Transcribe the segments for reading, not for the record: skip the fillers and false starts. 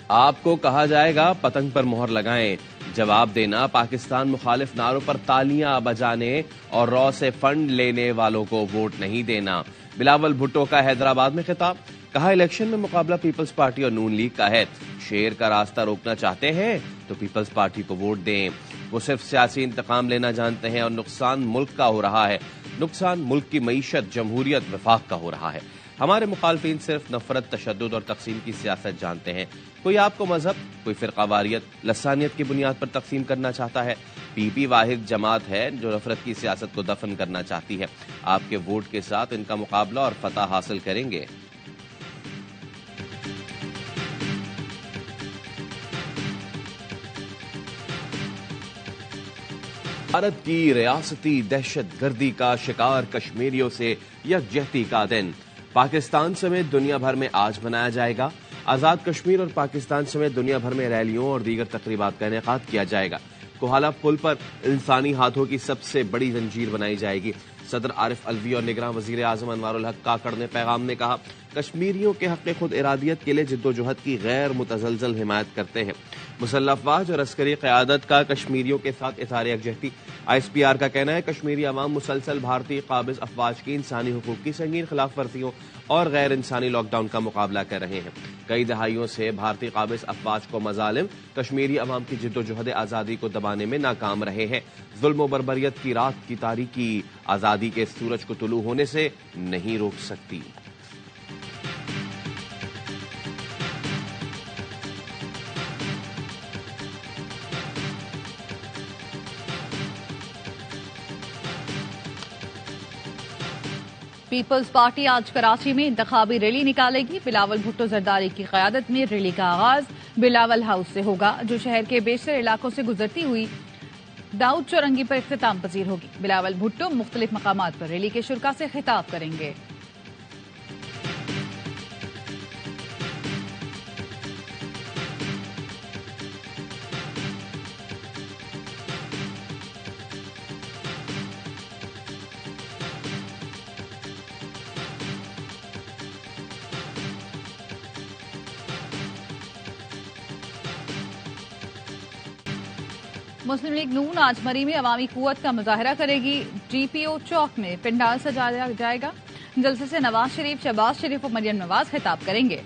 آپ کو کہا جائے گا پتنگ پر مہر لگائیں، جواب دینا پاکستان مخالف نعروں پر تالیاں بجانے اور رو سے فنڈ لینے والوں کو ووٹ نہیں دینا۔ بلاول بھٹو کا حیدرآباد میں خطاب، کہا الیکشن میں مقابلہ پیپلز پارٹی اور نون لیگ کا ہے، شیر کا راستہ روکنا چاہتے ہیں تو پیپلز پارٹی کو ووٹ دیں۔ وہ صرف سیاسی انتقام لینا جانتے ہیں اور نقصان ملک کا ہو رہا ہے، نقصان ملک کی معیشت، جمہوریت، وفاق کا ہو رہا ہے۔ ہمارے مخالفین صرف نفرت، تشدد اور تقسیم کی سیاست جانتے ہیں۔ کوئی آپ کو مذہب، کوئی فرقہ واریت، لسانیت کی بنیاد پر تقسیم کرنا چاہتا ہے۔ پی پی واحد جماعت ہے جو نفرت کی سیاست کو دفن کرنا چاہتی ہے۔ آپ کے ووٹ کے ساتھ ان کا مقابلہ اور فتح حاصل کریں گے۔ بھارت کی ریاستی دہشت گردی کا شکار کشمیریوں سے یکجہتی کا دن پاکستان سمیت دنیا بھر میں آج منایا جائے گا۔ آزاد کشمیر اور پاکستان سمیت دنیا بھر میں ریلیوں اور دیگر تقریبات کا انعقاد کیا جائے گا۔ کوہالہ پل پر انسانی ہاتھوں کی سب سے بڑی زنجیر بنائی جائے گی۔ صدر عارف الوی اور نگراں وزیر اعظم انوار الحق کاکڑ نے پیغام میں کہا، کشمیریوں کے حق خود ارادیت کے لیے جدوجہد کی غیر متزلزل حمایت کرتے ہیں۔ مسلح افواج اور عسکری قیادت کا کشمیریوں کے ساتھ اظہار یکجہتی۔ آئی ایس پی آر کا کہنا ہے کشمیری عوام مسلسل بھارتی قابض افواج کی انسانی حقوق کی سنگین خلاف ورزیوں اور غیر انسانی لاک ڈاؤن کا مقابلہ کر رہے ہیں۔ کئی دہائیوں سے بھارتی قابض افواج کو مظالم کشمیری عوام کی جدوجہد آزادی کو دبانے میں ناکام رہے ہیں۔ ظلم و بربریت کی رات کی تاریکی آزادی کے سورج کو طلوع ہونے سے نہیں روک سکتی۔ پیپلز پارٹی آج کراچی میں انتخابی ریلی نکالے گی۔ بلاول بھٹو زرداری کی قیادت میں ریلی کا آغاز بلاول ہاؤس سے ہوگا، جو شہر کے بیشتر علاقوں سے گزرتی ہوئی داؤد چورنگی پر اختتام پذیر ہوگی۔ بلاول بھٹو مختلف مقامات پر ریلی کے شرکاء سے خطاب کریں گے۔ مسلم لیگ نون آج مری میں عوامی قوت کا مظاہرہ کرے گی۔ جی پی او چوک میں پنڈال سجایا جائے گا۔ جلسے سے نواز شریف، شہباز شریف اور مریم نواز خطاب کریں گے۔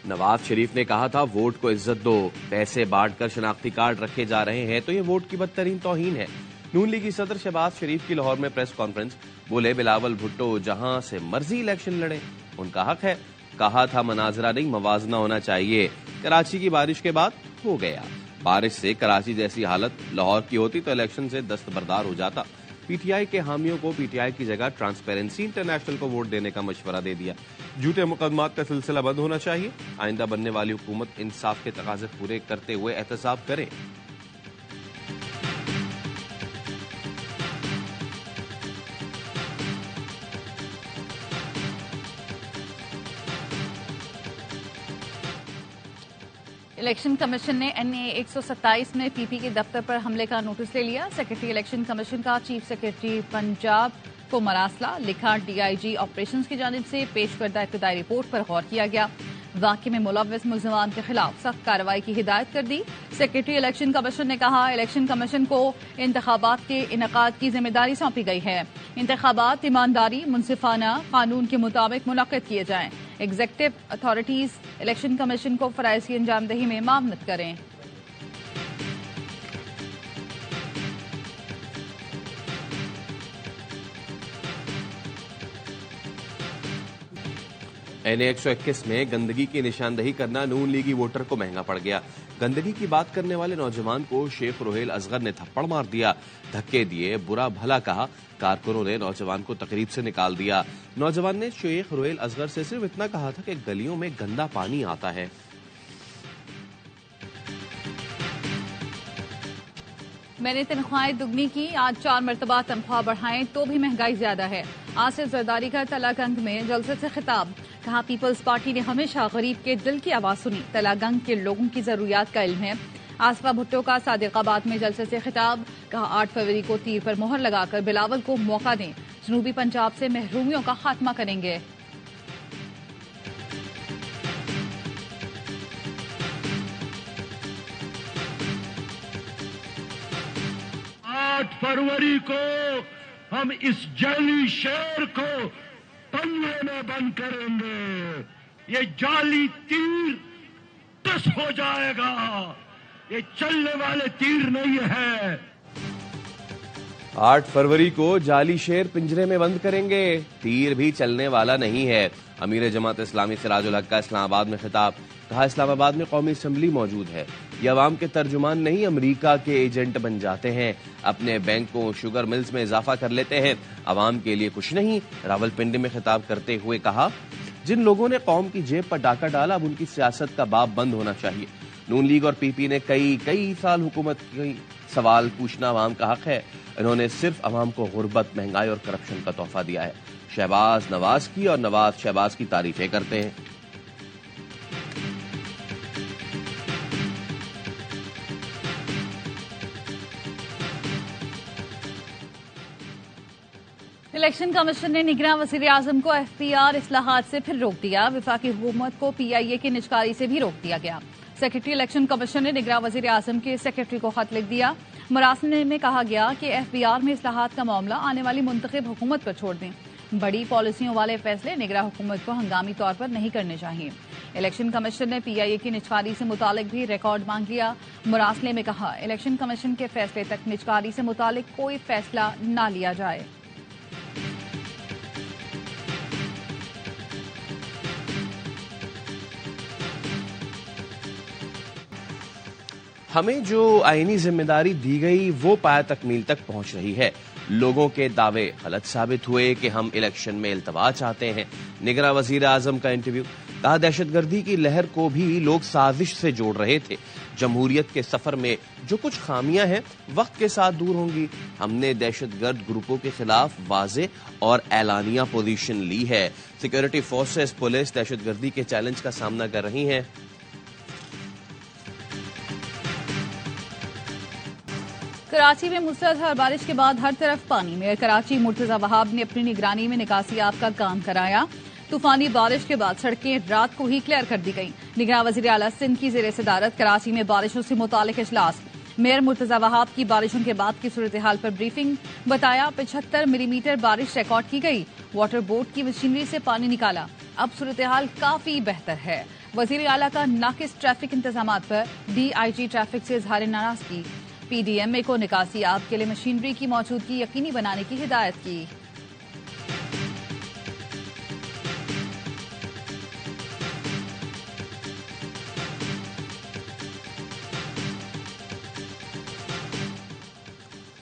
نواز شریف نے کہا تھا ووٹ کو عزت دو، پیسے بانٹ کر شناختی کارڈ رکھے جا رہے ہیں تو یہ ووٹ کی بدترین توہین ہے۔ نون لیگی صدر شہباز شریف کی لاہور میں پریس کانفرنس، بولے بلاول بھٹو جہاں سے مرضی الیکشن لڑیں، ان کا حق ہے۔ کہا تھا مناظرہ نہیں موازنہ ہونا چاہیے۔ کراچی کی بارش کے بعد ہو گیا، بارش سے کراچی جیسی حالت لاہور کی ہوتی تو الیکشن سے دستبردار ہو جاتا۔ پی ٹی آئی کے حامیوں کو پی ٹی آئی کی جگہ ٹرانسپیرنسی انٹرنیشنل کو ووٹ دینے کا مشورہ دے دیا۔ جھوٹے مقدمات کا سلسلہ بند ہونا چاہیے۔ آئندہ بننے والی حکومت انصاف کے تقاضے پورے کرتے ہوئے احتساب کرے۔ الیکشن کمیشن نے این اے 127 میں پی پی کے دفتر پر حملے کا نوٹس لے لیا۔ سیکرٹری الیکشن کمیشن کا چیف سیکرٹری پنجاب کو مراسلہ لکھا، ڈی آئی جی آپریشنز کی جانب سے پیش کردہ ابتدائی رپورٹ پر غور کیا گیا۔ واقعے میں ملوث ملزمان کے خلاف سخت کارروائی کی ہدایت کر دی۔ سیکرٹری الیکشن کمیشن نے کہا الیکشن کمیشن کو انتخابات کے انعقاد کی ذمہ داری سونپی گئی ہے۔ انتخابات ایمانداری، منصفانہ، قانون کے مطابق منعقد کیے جائیں۔ ایگزیکٹو اتھارٹیز الیکشن کمیشن کو فرائض کی انجام دہی میں معاونت کریں۔ این اے 121 میں گندگی کی نشاندہی کرنا نون لیگی ووٹر کو مہنگا پڑ گیا۔ گندگی کی بات کرنے والے نوجوان کو شیخ روہیل اصغر نے تھپڑ مار دیا، دھکے دیے، برا بھلا کہا۔ کارکنوں نے نوجوان کو تقریب سے نکال دیا۔ نوجوان نے شیخ روہیل اصغر سے صرف اتنا کہا تھا کہ گلیوں میں گندا پانی آتا ہے۔ میں نے تنخواہیں دگنی کی، آج 4 مرتبہ تنخواہ بڑھائیں تو بھی مہنگائی زیادہ ہے۔ آصف زرداری کا تلا گنگ میں جلسے سے خطاب، کہا پیپلز پارٹی نے ہمیشہ غریب کے دل کی آواز سنی، تلا گنگ کے لوگوں کی ضروریات کا علم ہے۔ آصفہ بھٹو کا صادق آباد میں جلسے سے خطاب، کہا 8 فروری کو تیر پر مہر لگا کر بلاول کو موقع دیں، جنوبی پنجاب سے محرومیوں کا خاتمہ کریں گے۔ 8 फरवरी को हम इस जाली शेर को पंजे में बंद करेंगे। ये जाली तीर टस हो जाएगा, ये चलने वाले तीर नहीं है। 8 फरवरी को जाली शेर पिंजरे में बंद करेंगे, तीर भी चलने वाला नहीं है। अमीर जमात इस्लामी सिराजुल हक का इस्लामाबाद में खिताब। कहा, इस्लामाबाद में कौमी असम्बली मौजूद है, ये अवाम के तर्जुमान नहीं अमरीका के एजेंट बन जाते हैं, अपने बैंकों शुगर मिल्स में इजाफा कर लेते हैं, अवाम के लिए कुछ नहीं। रावलपिंडी में खिताब करते हुए कहा, जिन लोगों ने कौम की जेब पर डाका डाला अब उनकी सियासत का बाब बंद होना चाहिए। नून लीग और पीपी ने कई साल हुकूमत की, सवाल पूछना अवाम का हक है। इन्होंने सिर्फ अवाम को गुर्बत, महंगाई और करप्शन का तोहफा दिया है। शहबाज नवाज की और नवाज शहबाज की तारीफें करते हैं। इलेक्शन कमीशन ने निगरां वज़ीर आज़म को एफपीआर इस्लाहात से फिर रोक दिया। वफाकी हुकूमत को पीआईए की निजकारी से भी रोक दिया गया। सेक्रेटरी इलेक्शन कमीशन ने निगरां वज़ीर आज़म के सेक्रेटरी को खत लिख दिया। मरासले में कहा गया कि एफपीआर में इस्लाहात का मामला आने वाली मुंतखब हुकूमत पर छोड़ दें। बड़ी पॉलिसियों वाले फैसले निगरां हुकूमत को हंगामी तौर पर नहीं करने चाहिए। इलेक्शन कमीशन ने पीआईए की निजकारी से मुतालिक भी रिकॉर्ड मांग लिया। मरासले में कहा, इलेक्शन कमीशन के फैसले तक निजकारी से मुतालिक कोई फैसला न लिया जाए। हमें जो आईनी जिम्मेदारी दी गई वो पाया तकमील तक पहुंच रही है। लोगों के दावे गलत साबित हुए कि हम इलेक्शन में इल्तवा चाहते हैं। निगरां वजीर आजम का इंटरव्यू। कहा, दहशतगर्दी की लहर को भी लोग साजिश से जोड़ रहे थे। जमहूरियत के सफर में जो कुछ खामियां हैं वक्त के साथ दूर होंगी। हमने दहशतगर्द ग्रुपों के खिलाफ वाजे और एलानिया पोजीशन ली है। सिक्योरिटी फोर्सेस, पुलिस दहशतगर्दी के चैलेंज का सामना कर रही हैं। कराची में मूसलाधार बारिश के बाद हर तरफ पानी। मेयर कराची मुर्तजा वहाब ने अपनी निगरानी में निकासियाब का काम कराया। तूफानी बारिश के बाद सड़कें रात को ही क्लियर कर दी गईं। निगरान वज़ीर आला सिंध की ज़ेर सदारत कराची में बारिशों से मुतालिक इजलास। मेयर मुर्तजा वहाब की बारिशों के बाद की सूरत हाल पर ब्रीफिंग। बताया, 75 मिलीमीटर बारिश रिकॉर्ड की गई। वाटर बोर्ड की मशीनरी से पानी निकाला। अब सूरत हाल काफी बेहतर है। वज़ीर आला का नाकिस ट्रैफिक इंतजामात पर डीआईजी ट्रैफिक से इजहार नाराजगी। पीडीएमए को निकासियाब के लिए मशीनरी की मौजूदगी यकीनी बनाने की हिदायत की।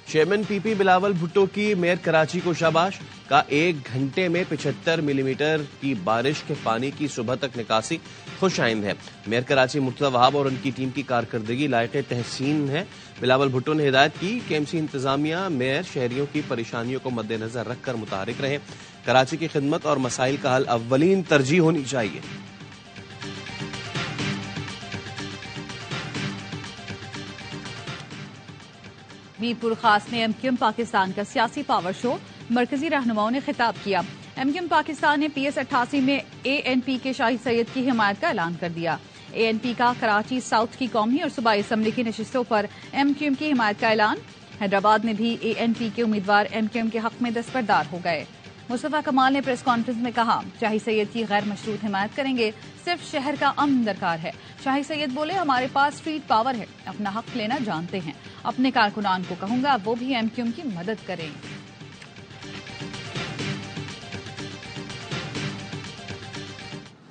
चेयरमैन पीपी बिलावल भुट्टो की मेयर कराची को शाबाश। का 1 घंटे में 75 मिलीमीटर की बारिश के पानी की सुबह तक निकासी खुश आइंद है। मेयर कराची मुर्तजा वहाब और उनकी टीम की कारकर्दगी लायक तहसीन है। बिलावल भुट्टो ने हिदायत की कि एमसी इंतजामिया मेयर शहरियों की परेशानियों को मद्देनजर रखकर मुतहरिक रहे। कराची की खिदमत और मसाइल का हल अव्वलीन तरजीह होनी चाहिए। मीरपुर खास में एमक्यूएम पाकिस्तान का सियासी पावर शो। मरकजी रहनुमाओं ने खिताब किया। एमक्यूएम पाकिस्तान ने PS 88 में ANP के शाही सैयद की हिमायत का ऐलान कर दिया। ANP का कराची साउथ की कौमी और सूबाई असम्बली की नशिस्तों पर एमक्यूएम की हिमायत का ऐलान। हैदराबाद में भी ANP के उम्मीदवार एमक्यूएम के हक में दस्तबरदार हो गए। मुस्तफा कमाल ने प्रेस कॉन्फ्रेंस में कहा, शाही सैयद की गैर मशरूत हिमायत करेंगे, सिर्फ शहर का अमन दरकार है। शाही सैयद बोले, हमारे पास स्ट्रीट पावर है, अपना हक लेना जानते हैं। अपने कारकुनान को कहूंगा वो भी एमक्यूएम की मदद करें।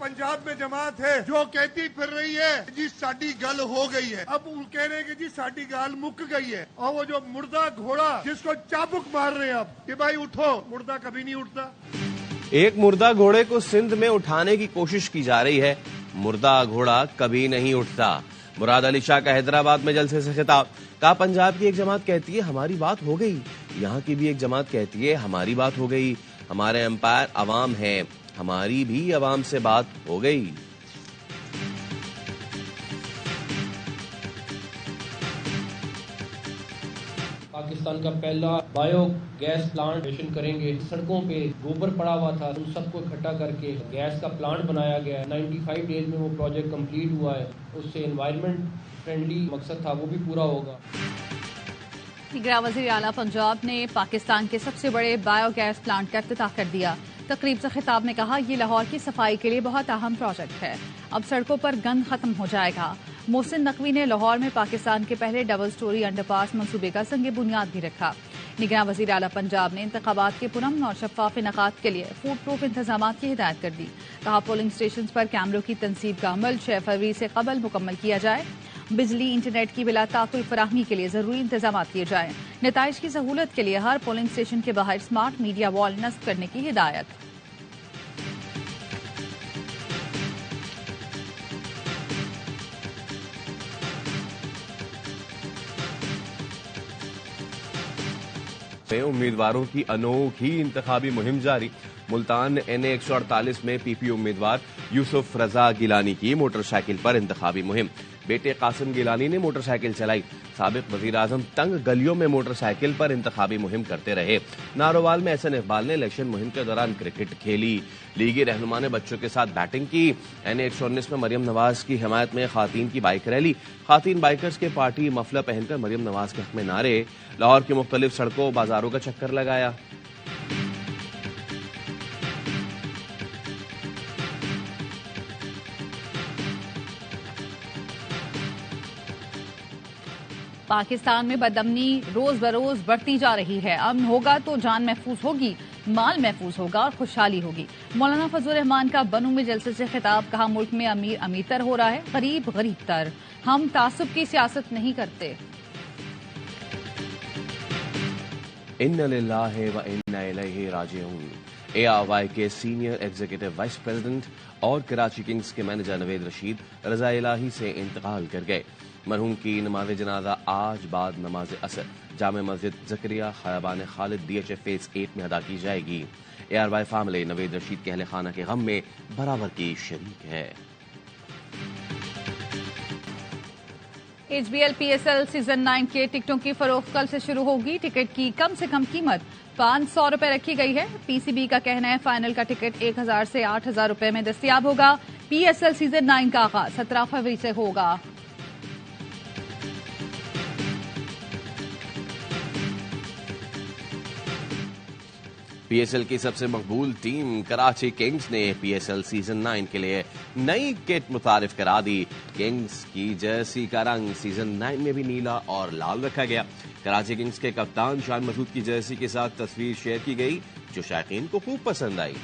पंजाब में जमात है जो कहती फिर रही है जी साडी गल हो गई है। अब वो कह रहे हैं कि जी साडी गल मुक गई है। और वो जो मुर्दा घोड़ा जिसको चाबुक मार रहे हैं अब कि भाई उठो, मुर्दा कभी नहीं उठता। एक मुर्दा घोड़े को सिंध में उठाने की कोशिश की जा रही है। मुर्दा घोड़ा कभी नहीं उठता। मुराद अली शाह का हैदराबाद में जलसे से खिताब। कहा, पंजाब की एक जमात कहती है हमारी बात हो गई, यहाँ की भी एक जमात कहती है हमारी बात हो गई। हमारे एम्पायर अवाम है, हमारी भी अवाम से बात हो गई। पाकिस्तान का पहला बायो गैस प्लांट करेंगे। सड़कों पे गोबर पड़ा हुआ था, उन सबको इकट्ठा करके गैस का प्लांट बनाया गया है। 95 डेज में वो प्रोजेक्ट कंप्लीट हुआ है। उससे एनवायरनमेंट फ्रेंडली मकसद था वो भी पूरा होगा। निगरान वज़ीर आला पंजाब ने पाकिस्तान के सबसे बड़े बायो गैस प्लांट का इफ्तिताह कर दिया। तकरीब से खिताब में कहा, ये लाहौर की सफाई के लिए बहुत अहम प्रोजेक्ट है। अब सड़कों पर गंद खत्म हो जाएगा। मोहसिन नकवी ने लाहौर में पाकिस्तान के पहले डबल स्टोरी अंडरपास मंसूबे का संग बुनियाद भी रखा। निगरान वज़ीर आला पंजाब ने इंतखाबात के पुरअमन और शफाफ इनेकाद के लिए फूड प्रूफ इंतजाम की हिदायत कर दी। कहा, पोलिंग स्टेशन पर कैमरों की तनसीब का अमल 6 फरवरी से कबल मुकम्मल किया जाए। बिजली इंटरनेट की बिला ताकुल फराहमी के लिए जरूरी इंतजाम किए जाए। नताइज की सहूलत के लिए हर पोलिंग स्टेशन के बाहर स्मार्ट मीडिया वॉल नस्ब करने की हिदायत। उम्मीदवारों की अनोखी इंतखाबी मुहिम जारी। मुल्तान NA 148 में PP उम्मीदवार यूसुफ रजा गिलानी की मोटरसाइकिल पर इंतखाबी मुहिम। बेटे कासिम गिलानी ने मोटरसाइकिल चलाई। साबिक वजीर आजम तंग गलियों में मोटरसाइकिल पर इंतखाबी मुहिम करते रहे। नारोवाल में SN इकबाल ने इलेक्शन मुहिम के दौरान क्रिकेट खेली। लीगी रहनुमा ने बच्चों के साथ बैटिंग की। NA 119 में मरियम नवाज की हिमायत में खातीन की बाइक रैली। खातीन बाइकर्स के पार्टी मफलर पहनकर मरियम नवाज के हक में नारे। लाहौर की मुख्तलिफ सड़कों बाजारों का चक्कर लगाया। पाकिस्तान में बदअमनी रोज बरोज बढ़ती जा रही है। अमन होगा तो जान महफूज होगी, माल महफूज होगा और खुशहाली होगी। मौलाना फजल रहमान का बनू में जलसे से खिताब। कहा, मुल्क में अमीर अमीर तर हो रहा है, गरीब गरीब तर। हम तासुब की सियासत नहीं करते। इन्ना लिल्लाहि व इन्ना इलैहि राजिऊन। ARY के सीनियर एग्जीक्यूटिव वाइस प्रेसिडेंट और कराची किंग्स के मैनेजर नवेद रशीद रज़ा इलाही से इंतकाल कर गए। मरहूम की नमाज जनाजा आज बाद नमाज असर जामे मस्जिद जकरिया खयाबान खालिद DHA फेज 8 में अदा की जाएगी। ARY फैमिली नवेद रशीद के अहले खाना के गम में बराबर की शरीक है। HBL PSL सीजन 9 के टिकटों की फरोख्त कल से शुरू होगी। टिकट की कम से कम कीमत 500 रुपए रखी गई है। PCB का कहना है फाइनल का टिकट 1000 से 8000 रुपए में दस्तयाब होगा। PSL सीजन 9 का आगाज 17 फरवरी से होगा। PSL की सबसे मकबूल टीम कराची किंग्स ने PSL सीजन 9 के लिए नई किट मुतारिफ करा दी। किंग्स की जर्सी का रंग सीजन 9 में भी नीला और लाल रखा गया। कराची किंग्स के कप्तान शान मसूद की जर्सी के साथ तस्वीर शेयर की गई जो शायकीन को खूब पसंद आई।